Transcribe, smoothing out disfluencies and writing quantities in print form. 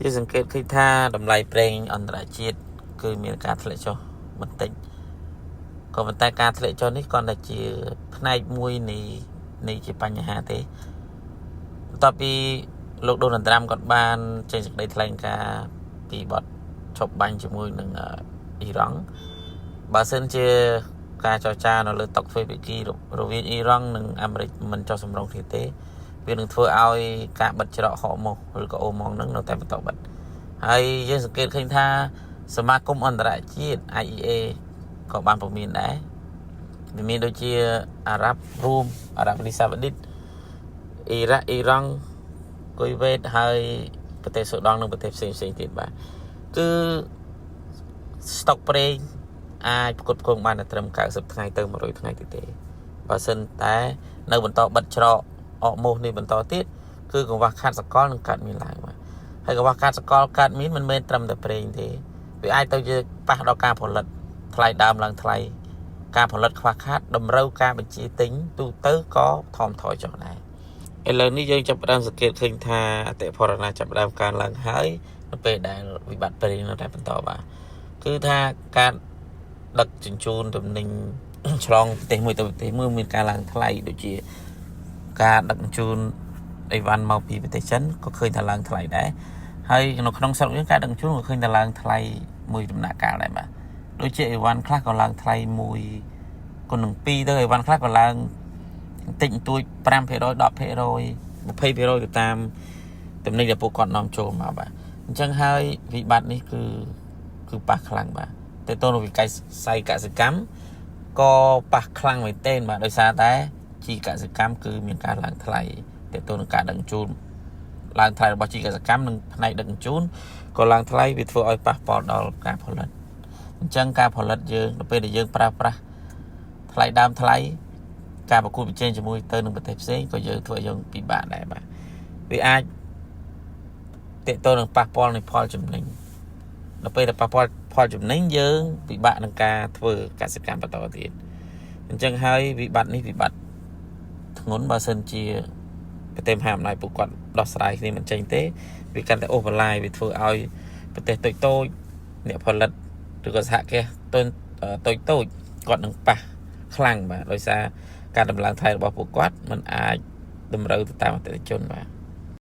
យើងសង្កេតឃើញថាតម្លៃប្រេងអន្តរជាតិគឺមានការធ្លាក់ចុះបន្តិចក៏ប៉ុន្តែការធ្លាក់ចុះនេះគ្រាន់តែជាផ្នែកមួយនៃជាបញ្ហាទេបន្ទាប់ពីលោកដូណាល់ត្រាំគាត់បានចេញសេចក្តីថ្លែងការណ៍ពីបទឈប់បាញ់ជាមួយនឹងអ៊ីរ៉ង់បើសិនជាការចរចានៅលើតុទ្វេភាគីរវាងអ៊ីរ៉ង់និងអាមេរិកមិនចុះសម្រុងគ្នាទេវានឹងធ្វើឲ្យការបិទច្រកហូម៉ូសឬក៏អូម៉ង់នឹងនៅតែបន្តបិទហើយយើងសង្កេតឃើញថាសមាគមអន្តរជាតិ IEA ក៏បានពមៀនដែរវាមានដូចជាអារ៉ាប់រួមអារ៉ាប់រីសាវ៉ាឌីតអ៊ីរ៉ាក់អ៊ីរ៉ង់គុយវ៉េតហើយប្រទេសសូដង់និងប្រទេសផ្សេងទៀតបាទគឺស្តុកប្រេងអាចផ្គត់ផ្គង់បានត្រឹម90ថ្ងៃទៅ100ថ្ងៃទៀតទេបើសិនតែនៅបន្តបិទច្រកអកម៉ូសនេះបន្តទៀតគឺកង្វះខាតសកលនឹងកើតមានឡើងបាទហើយកង្វះខាតសកលកើតមានមិនមែនត្រឹមតែប្រេងទេវាអាចទៅជាប៉ះដល់ការផលិតថ្លៃដើមឡើងថ្លៃការផលិតខ្វះខាតតម្រូវការបញ្ជាទិញទូទៅក៏ថមថយចុះដែរឥឡូវនេះយើងចាប់ផ្ដើមសង្កេតឃើញថាអតិផរណាចាប់ផ្ដើមកើនឡើងហើយនៅពេលដែលវិបត្តិប្រេងនៅតែបន្តបាទគឺថាការដឹកជញ្ជូនទំនិញឆ្លងប្រទេសមួយទៅប្រទេសមួយមានការឡើងថ្លៃដូចជាការដឹកជញ្ជូនអីវ៉ាន់មកពីប្រទេសចិនក៏ឃើញថាឡើងថ្លៃដែរហើយនៅក្នុងស្រុកយើងការដឹកជញ្ជូនក៏ឃើញថាឡើងថ្លៃមួយដំណាក់កាលដែរបាទដូចជាអីវ៉ាន់ខ្លះក៏ឡើងថ្លៃមួយគុណនឹង2ទៅអីវ៉ាន់ខ្លះក៏ឡើងបន្តិចបន្តួច 5% 10% 20% ទៅតាមទំនិញដែលពួកគាត់នាំចូលមកបាទអញ្ចឹងហើយវិបត្តិនេះគឺប៉ះខ្លាំងបាទតែតើនៅវិក័យផ្សាយកសិកម្មក៏ប៉ះខ្លាំងមែនទែនបាទដោយសារតែជីកសិកម្មគឺមានការឡើងថ្លៃតែតើនឹងការដឹកជញ្ជូនឡើងថ្លៃរបស់ជីកសិកម្មនិងផ្នែកដឹកជញ្ជូនក៏ឡើងថ្លៃវាធ្វើឲ្យប៉ះពាល់ដល់ការផលិតអញ្ចឹងការផលិតយើងនៅពេលដែលយើងប្រើប្រាស់ថ្លៃដើមថ្លៃការប្រកួតប្រជែងជាមួយទៅនឹងប្រទេសផ្សេងក៏យើងធ្វើឲ្យយើងពិបាកដែរបាទវាអាចតេតទៅនឹងប៉ះពាល់នៃផលចំណេញដល់ពេលដែលប៉ះពាល់ផលចំណេញយើងពិបាកនឹងការធ្វើកសិកម្មបន្តទៀតអញ្ចឹងហើយវិបត្តិនេះវិបត្តិធ្ងន់បើសិនជាប្រទេសមហាអំណាចពួកគាត់ដោះស្រាយគ្នាមិនចេញទេវាកាន់តែអូសបន្លាយវាធ្វើឲ្យប្រទេសតូចអ្នកផលិតឬក៏សហគ្រាសតូចគាត់នឹងប៉ះខ្លាំងបាទដោយសារការដំឡើងថ្លៃរបស់ពួកគាត់มันអាចតម្រូវទៅតាមអតិថិជនបាទ